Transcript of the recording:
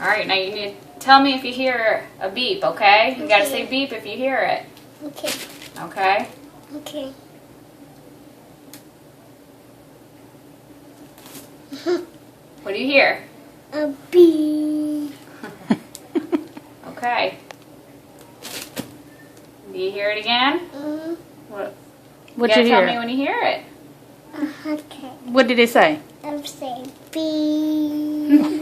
Alright, now you need to tell me if you hear a beep, okay? You gotta say beep if you hear it. Okay. Okay? Okay. What do you hear? A bee. Okay. Do you hear it again? What? What'd you you gotta tell hear? me when you hear it. Okay. What did it say? I'm saying bee.